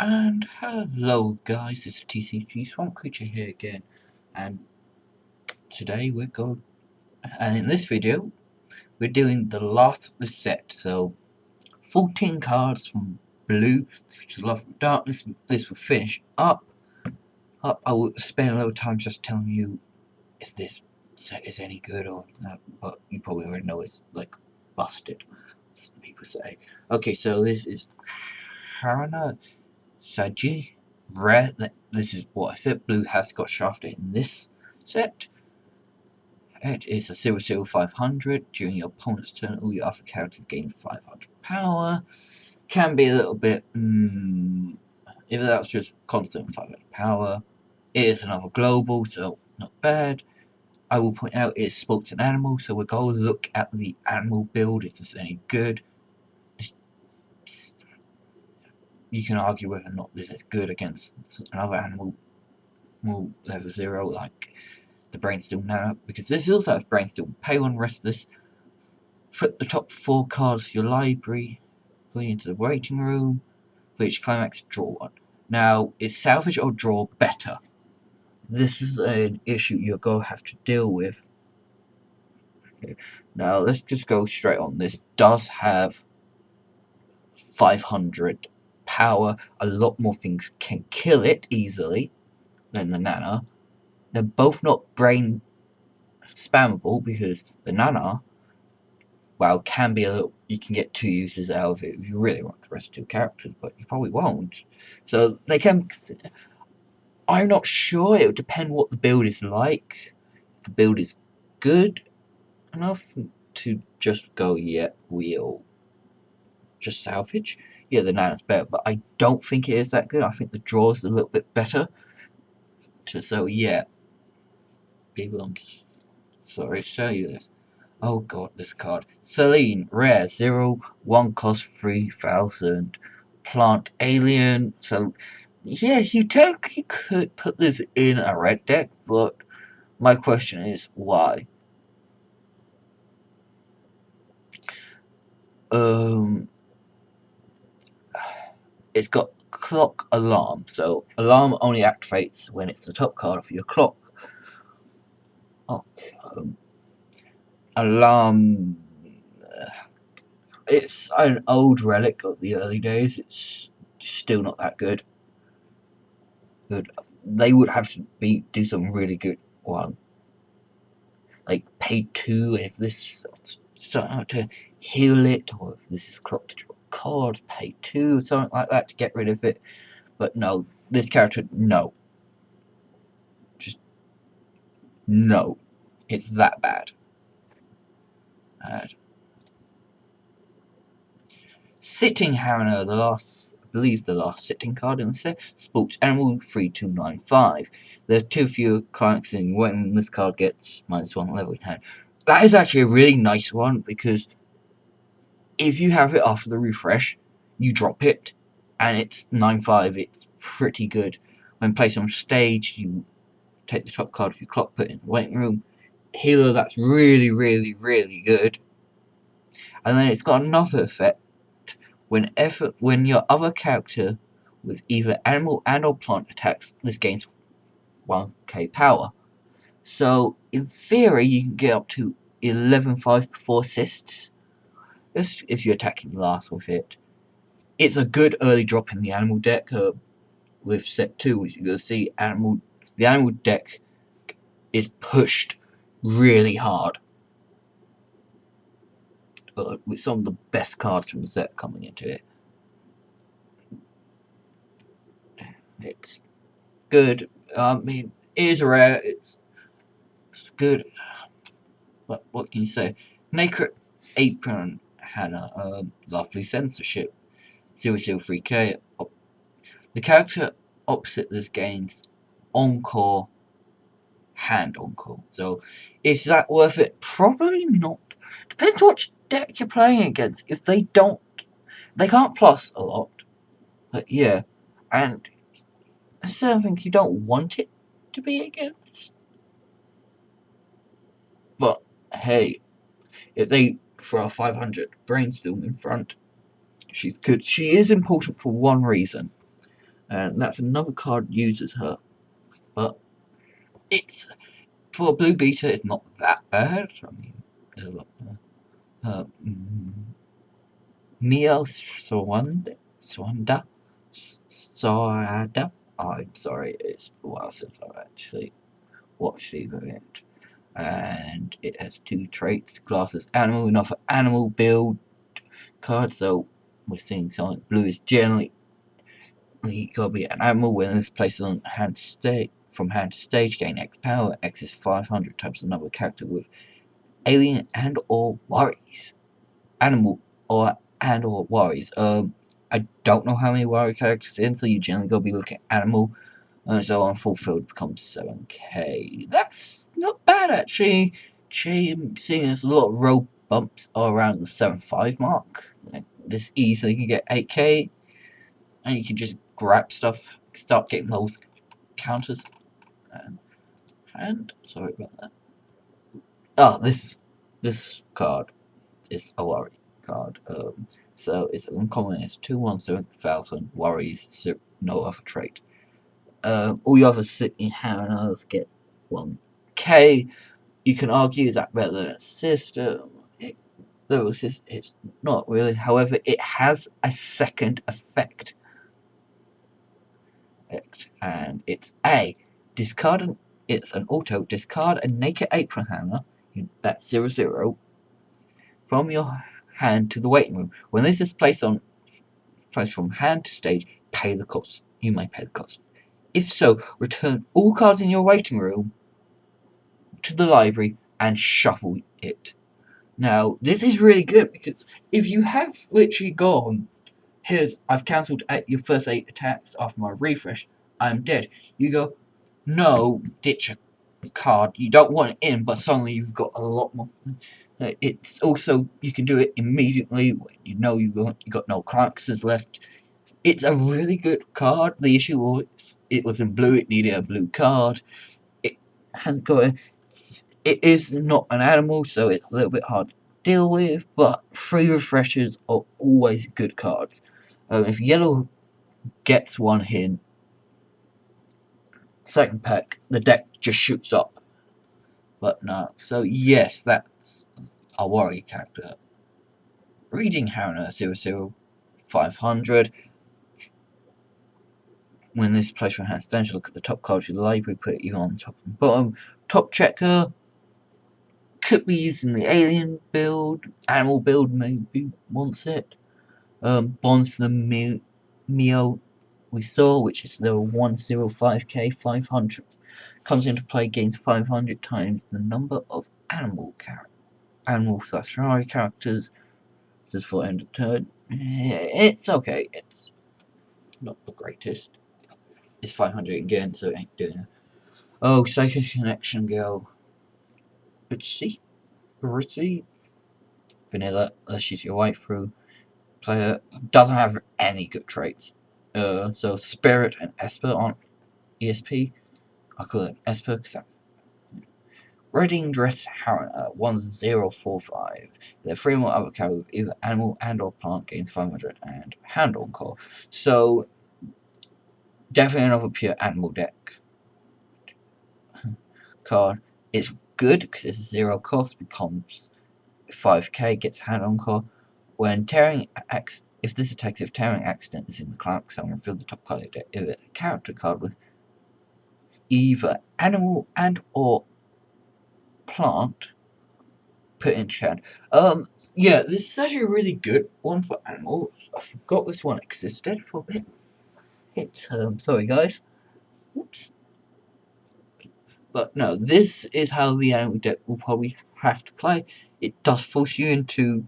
And hello guys, this is TCG Swamp Creature here again, and today and in this video we're doing the last of the set. So 14 cards from blue, Love from Darkness. This will finish up. I will spend a little time just telling you if this set is any good or not, but you probably already know it's like busted, some people say. Okay, so this is Harana Saji rare. This is what I said. Blue has got shafted in this set. It is a silver 500. During your opponent's turn, all your other characters gain 500 power. Can be a little bit. If that's just constant 500 power. It is another global, so not bad. I will point out it's sports and animal, so we'll go look at the animal build if it's any good. You can argue whether or not this is good against another animal level 0 like the Brainstorm Nano, because this also has Brainstorm. Pay 1 Restless. Flip the top 4 cards of your library, play into the waiting room, for each climax, draw 1. Now, is salvage or draw better? This is an issue you're going to have to deal with. Okay. Now, let's just go straight on. This does have 500 power. A lot more things can kill it easily than the Nana. They're both not brain spammable because the Nana, well, can be a little. You can get 2 uses out of it if you really want to rest 2 characters, but you probably won't. So they can. I'm not sure. It would depend what the build is like. If the build is good enough to just go, yeah, we'll just salvage. Yeah, the Nana's better, but I don't think it is that good. I think the draw's a little bit better. So yeah, people, I'm sorry to tell you this. Oh god, this card. Celine, rare, 0/1 cost 3000. Plant alien. So, yeah, you technically could put this in a red deck, but my question is, why? It's got clock alarm. So, alarm only activates when it's the top card of your clock. Oh, alarm. It's an old relic of the early days. It's still not that good. They would have to do some really good one. Like pay 2 if this start out to heal it, or if this is clocked to draw a card, pay 2, something like that to get rid of it. But no, this character, no. Just no. It's that bad. Sitting Hariner, I believe the last sitting card in the set. Sports Animal 3295. There's too few climax in when this card gets -1 level in hand. That is actually a really nice one because if you have it after the refresh, you drop it and it's 9/5. It's pretty good. When placed on stage, you take the top card of your clock, put it in the waiting room. Healer, that's really, really, really good. And then it's got another effect. When your other character with either animal and or plant attacks, this gains 1k power. So in theory, you can get up to 11/5 before assists if you're attacking last with it. It's a good early drop in the animal deck. With set 2, as you're going to see, the animal deck is pushed really hard. With some of the best cards from the set coming into it. It's good. I mean, it is rare. It's good. But what can you say? Naked Apron had a lovely censorship. 003k. The character opposite this game's Encore hand Encore. So, is that worth it? Probably not. Depends what deck you're playing against. If they can't plus a lot. But yeah, and certain things you don't want it to be against. But hey, if they throw a 500 Brainstorm in front, she's good. She is important for one reason. and that's another card uses her. But it's for a blue beta, it's not that bad. I mean, Mio Swanda. I'm sorry, it's a while since I've actually watched either of it. And it has 2 traits, classes animal, enough animal build card, so we're seeing Sonic Blue is generally gotta be an animal when it's placed on hand state from hand to stage, gain X power, X is 500 times another character with alien and or worries. Animal or worries. I don't know how many warrior characters in, so you generally gotta be looking at animal. So on full field becomes 7k. That's not bad actually. Seeing as a lot of roll bumps are around the 7.5 mark. This easily can get 8k, and you can just grab stuff, start getting those counters. And sorry about that. Oh, this card is a worry card. So it's uncommon. It's 217,000 worries, no other trait. All your other sitting handlers get 1k. You can argue that better than a system. It's not really. However, it has a second effect. And it's A. It's an auto. Discard a naked apron handler. That's 0/0 from your hand to the waiting room. When this is placed from hand to stage, pay the cost. You may pay the cost. If so, return all cards in your waiting room to the library and shuffle it. Now, this is really good because if you have literally gone, I've cancelled your first 8 attacks after my refresh, I'm dead. You go, no, ditch a card. You don't want it in, but suddenly you've got a lot more. It's also, you can do it immediately when you know you've got no characters left. It's a really good card. The issue was it was in blue, it needed a blue card. It is not an animal, so it's a little bit hard to deal with, but 3 refreshers are always good cards. If yellow gets one hint, second pack, the deck just shoots up. But no, so yes, that's a worry character. Reading Hariner 00500. When this plays from hand stand, look at the top card of the library, put it either on the top and bottom. Top checker could be using the alien build, animal build maybe wants it. Bonds to the Mio we saw, which is the 105k 500. Comes into play, gains 500 times the number of animal / characters just for end of turn. It's okay. It's not the greatest. It's 500 again, so it ain't doing it. Oh, Psychic Connection Girl. Bitchy. Vanilla. She's your waifu. Player doesn't have any good traits. So Spirit and Esper on ESP. I call it Esper because that's Reading Dress Hariner 1045. The 3 or more other character with either animal and or plant gains 500 and hand on core. So definitely another pure animal deck card. It's good because it's 0 cost, becomes 5k, gets hand on core. When tearing if this attacks, if tearing accident is in the clank, someone fill the top card of the deck. If it's a character card with either animal and or plant, put into hand. Yeah, this is actually a really good one for animals. I forgot this one existed for a bit. It's sorry guys. Whoops. But no, this is how the animal deck will probably have to play. It does force you into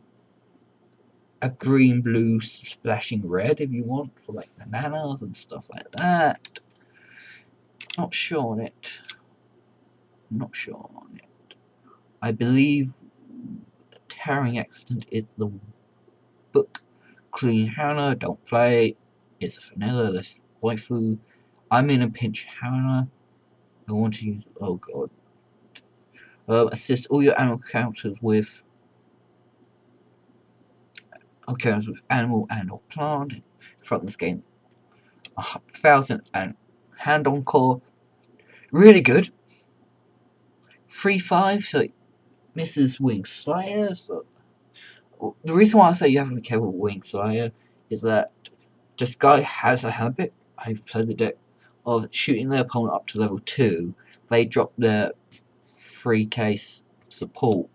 a green, blue, splashing red if you want for like bananas and stuff like that. Not sure on it. Not sure on it. I believe Tearing Accident is the book. Clean Hannah, don't play. It's a vanilla, less waifu. I'm in a pinch Hannah. I want to use. Oh god. Assist all your animal characters with. Characters with animal and or plant. Front this game. 1,000 and hand on core. Really good. 3-5, so it misses Wing Slayer. So the reason why I say you have to be careful with Wing Slayer is that this guy has a habit, I've played the deck, of shooting their opponent up to level 2. They drop their 3k support,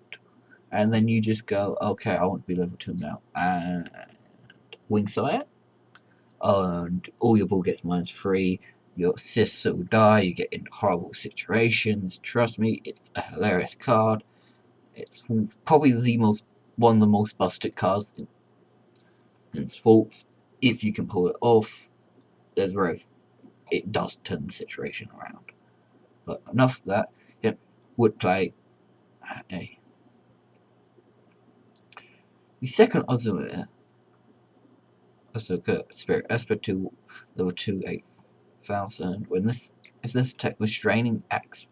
and then you just go, okay, I want to be level 2 now. And Wing Slayer, and all your ball gets -3. Your assists will die. You get in horrible situations. Trust me, it's a hilarious card. It's probably one of the most busted cards in sports. If you can pull it off, there's very it does turn the situation around. But enough of that. Yeah, would play a the second Azumir Asuka Spirit Esper 2 level 2 8,000. If this attack was draining X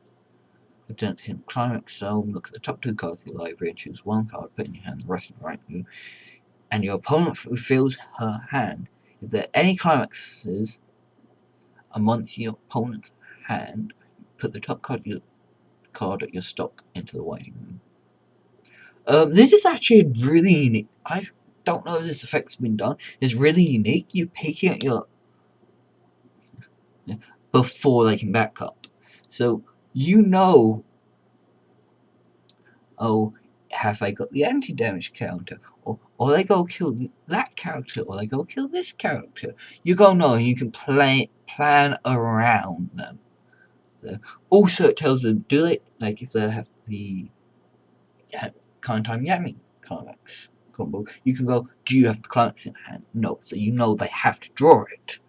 don't hit climax zone, look at the top 2 cards of your library and choose 1 card, put in your hand, the rest in the right move, and your opponent refills her hand. If there are any climaxes amongst your opponent's hand, put the top card at your stock into the waiting room. This is actually really unique. I don't know if this effect's been done. It's really unique. You're picking at your before they can back up. So you know, oh, have they got the anti-damage counter? Or they go kill that character, or they go kill this character. You go know, and you can plan around them. Also, it tells them, do they, like, if they have the Time Yami climax combo, you can go, do you have the climax in hand? No, so you know they have to draw it.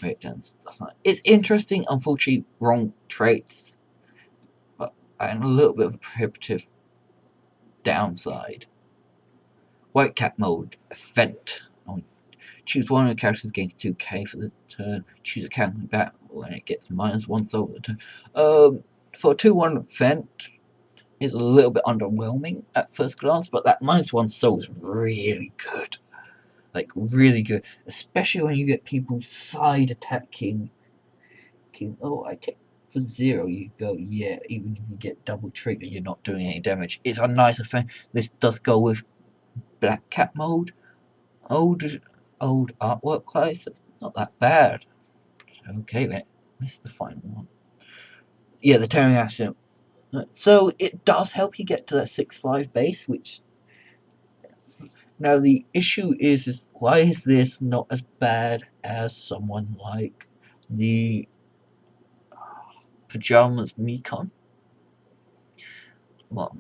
Right, and stuff like that. It's interesting, unfortunately, wrong traits, but and a little bit of a prohibitive downside. White Cat mode, event. Choose one of the characters gains 2k for the turn. Choose a counting battle and it gets -1 soul for the turn. For a 2-1 event, it's a little bit underwhelming at first glance, but that -1 soul is really good. Like, really good. Especially when you get people side attacking. Oh, I take for 0, you go, yeah, even if you get double trigger, you're not doing any damage. It's a nice effect. This does go with Black Cat mode. Old artwork wise, it's not that bad. Okay, wait, this is the final one. Yeah, the tearing accident. So it does help you get to that 6-5 base, which now the issue is why is this not as bad as someone like the Pajamas Mekon? Well,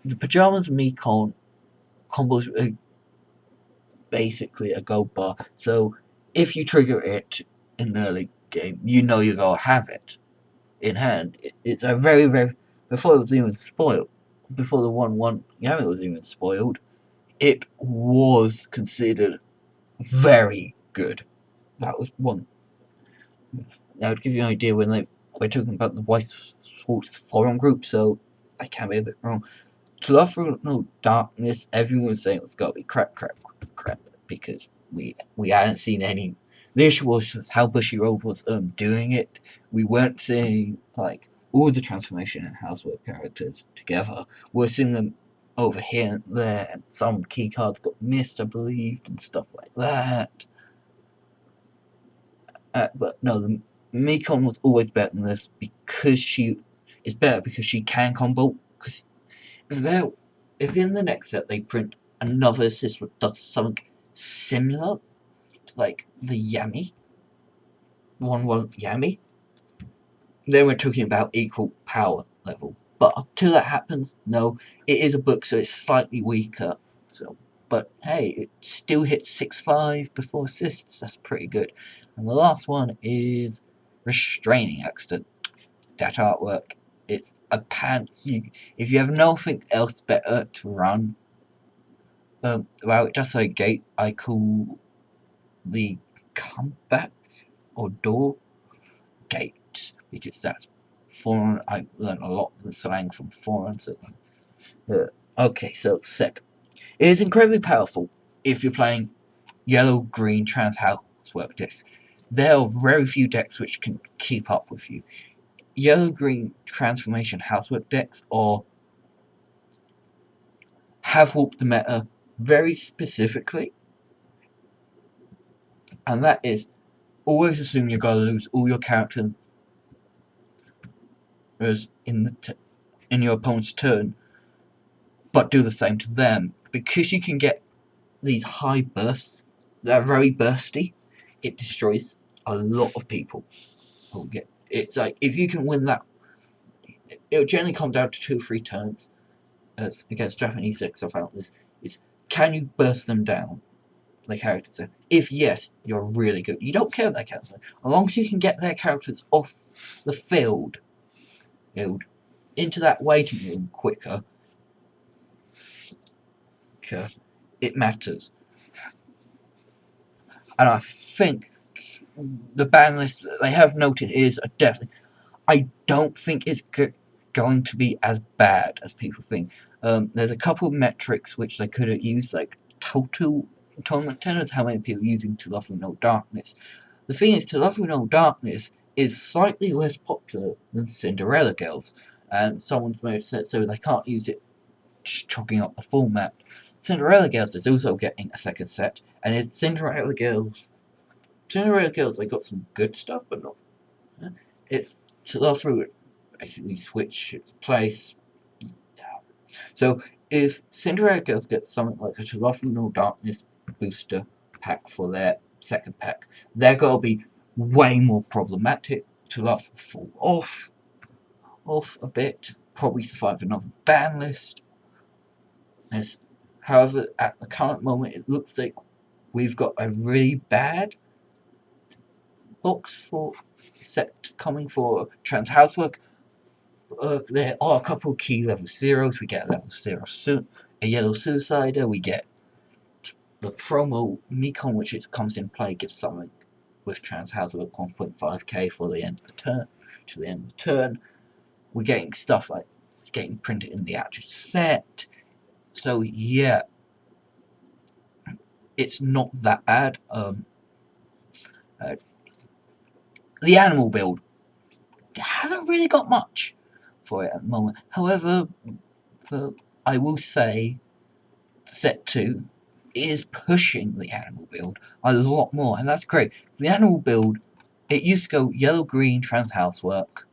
the Pajamas Mekon combos are basically a gold bar, so if you trigger it in the early game, you know you're gonna have it in hand. It's a very before it was even spoiled, before the 1-1 Yami was even spoiled, it was considered very good. That was one. Now to give you an idea, when we're talking about the Wiess Schwarz forum group, so I can be a bit wrong. To Love Through No Darkness, everyone was saying it's got to be crap, because we hadn't seen any. The issue was how Bushiroad was doing it. We weren't seeing like all the transformation and housework characters together. We're seeing them over here and there, and some key cards got missed, I believe, and stuff like that. But no, the Mekon was always better than this because she is better because she can combo. Because if in the next set they print another assist that does something similar to like the Yami, 1-1 Yami, then we're talking about equal power level. But until that happens, no, it is a book, so it's slightly weaker. So, but hey, it still hits 6-5 before assists. That's pretty good. And the last one is Restraining Accident. That artwork, it's a pants. If you have nothing else better to run, well, it does say gate. I call the comeback or door gate because that's foreign. I learned a lot of the slang from foreign. So, okay, so second, it is incredibly powerful if you're playing yellow green trans housework decks. there are very few decks which can keep up with you. Yellow-green transformation housework decks have warped the meta very specifically, and that is always assume you're gonna lose all your characters in your opponent's turn, but do the same to them, because you can get these high bursts that are very bursty. It destroys a lot of people. It's like if you can win that, it'll generally come down to 2 or 3 turns. Against Japanese decks, I found this is, can you burst them down, the characters? If yes, you're really good. You don't care about their characters, as long as you can get their characters off the field into that waiting room quicker, it matters. And I think the ban list that they have noted is definitely. I don't think it's going to be as bad as people think. There's a couple of metrics which they could have used, like total tournament attendance, how many people are using To Love With No Darkness. The thing is, To Love With No Darkness is slightly less popular than Cinderella Girls, and someone's made it so they can't use it just chalking up the format. Cinderella Girls is also getting a second set, and it's Cinderella Girls, they got some good stuff, but not. It's To Love Through it, basically switch its place. So if Cinderella Girls gets something like a To Love Through No Darkness booster pack for their second pack, they're gonna be way more problematic. To Love will fall off a bit, probably survive another ban list. However, at the current moment, it looks like we've got a really bad box for set coming for Trans Housework. There are a couple of key level zeros. We get a level 0 a yellow Suicider. We get the promo Mekon, which it comes in play, gives something with Trans Housework 1.5k for the end of the turn. To the end of the turn, we're getting stuff like it's getting printed in the actual set. So yeah, it's not that bad. The animal build hasn't really got much for it at the moment. However, I will say set 2 is pushing the animal build a lot more, and that's great. The animal build, it used to go yellow, green, trans housework.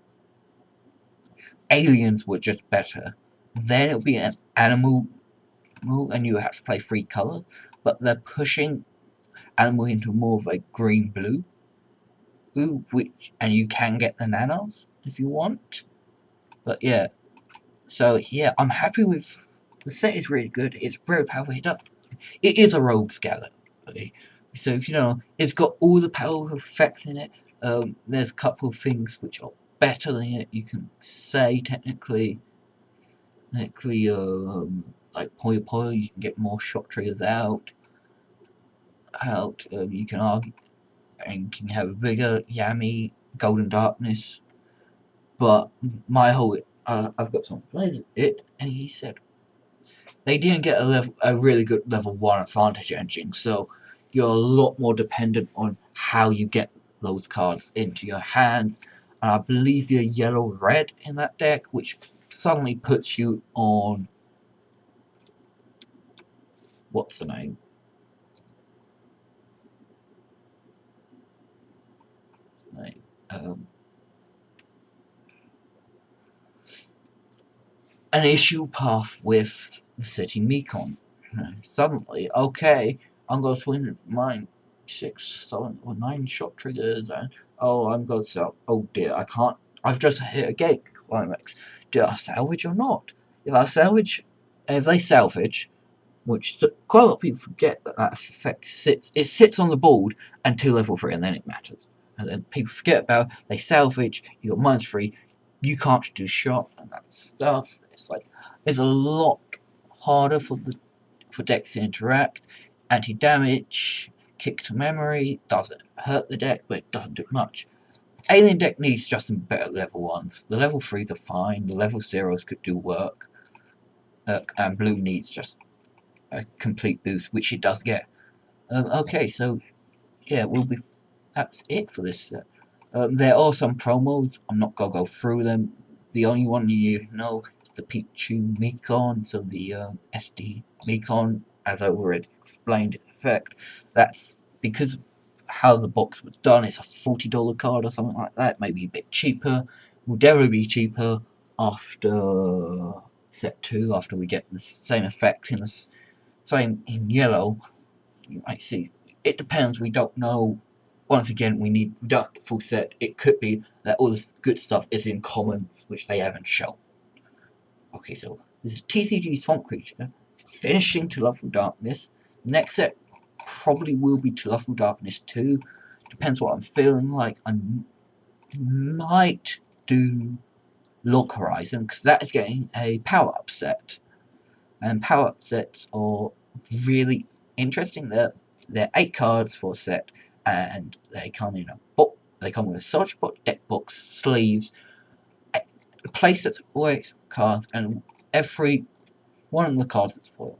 Aliens were just better. Then it'll be an animal, and you have to play 3 colors. But they're pushing animal into more of a green blue, and you can get the nanos if you want. But yeah, so yeah, I'm happy with the set. Is really good. It's very powerful. It is a rogues gallery, so if you know, it's got all the powerful effects in it. There's a couple of things which are better than it. You can say technically, like Poyo Poyo, you can get more shot triggers out. You can argue and you can have a bigger Yami Golden Darkness. But my whole I've got someone plays it, and he said they didn't get a really good level 1 advantage engine, so you're a lot more dependent on how you get those cards into your hands. And I believe you're yellow-red in that deck, which suddenly puts you on what's the name? Um, an issue path with the city Mekon. Suddenly, okay, I'm going to swing with mine 6, 7, or 9 shot triggers, and oh, I'm going to sell. Oh dear, I can't. I've just hit a gate climax. Do I salvage or not? If they salvage, which quite a lot of people forget that effect sits on the board until level 3, and then it matters. And then people forget about they salvage. You got -3. You can't do shot and that stuff. It's a lot harder for decks to interact. Anti-damage, kick to memory, doesn't hurt the deck, but it doesn't do much. Alien deck needs just some better level 1s. The level 3s are fine, the level 0s could do work. And blue needs just a complete boost, which it does get. Okay, so yeah, we'll be that's it for this set. There are some promos. I'm not gonna go through them. The only one you know is the Pichu Mekon, so the SD Mekon, as I already explained in effect. That's because how the box was done. It's a $40 card or something like that, maybe a bit cheaper. Will definitely be cheaper after set 2, after we get the same effect in the same in yellow. You might see. It depends. We don't know. Once again, we don't have the full set. It could be that all this good stuff is in commons, which they haven't shown. Okay, so this is TCG Swamp Creature, finishing To Love Through Darkness. Next set probably will be To Love Through Darkness 2. Depends what I'm feeling like. I might do Log Horizon, because that is getting a power-up set. And power-up sets are really interesting. They're 8 cards for a set, and they come in a book. They come with a search book, deck box, sleeves, play sets of 8 cards, and every one of the cards is foil.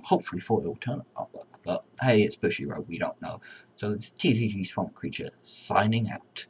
Hopefully foil turn up, but hey, it's Bushy Road, we don't know. So it's TCG Swamp Creature signing out.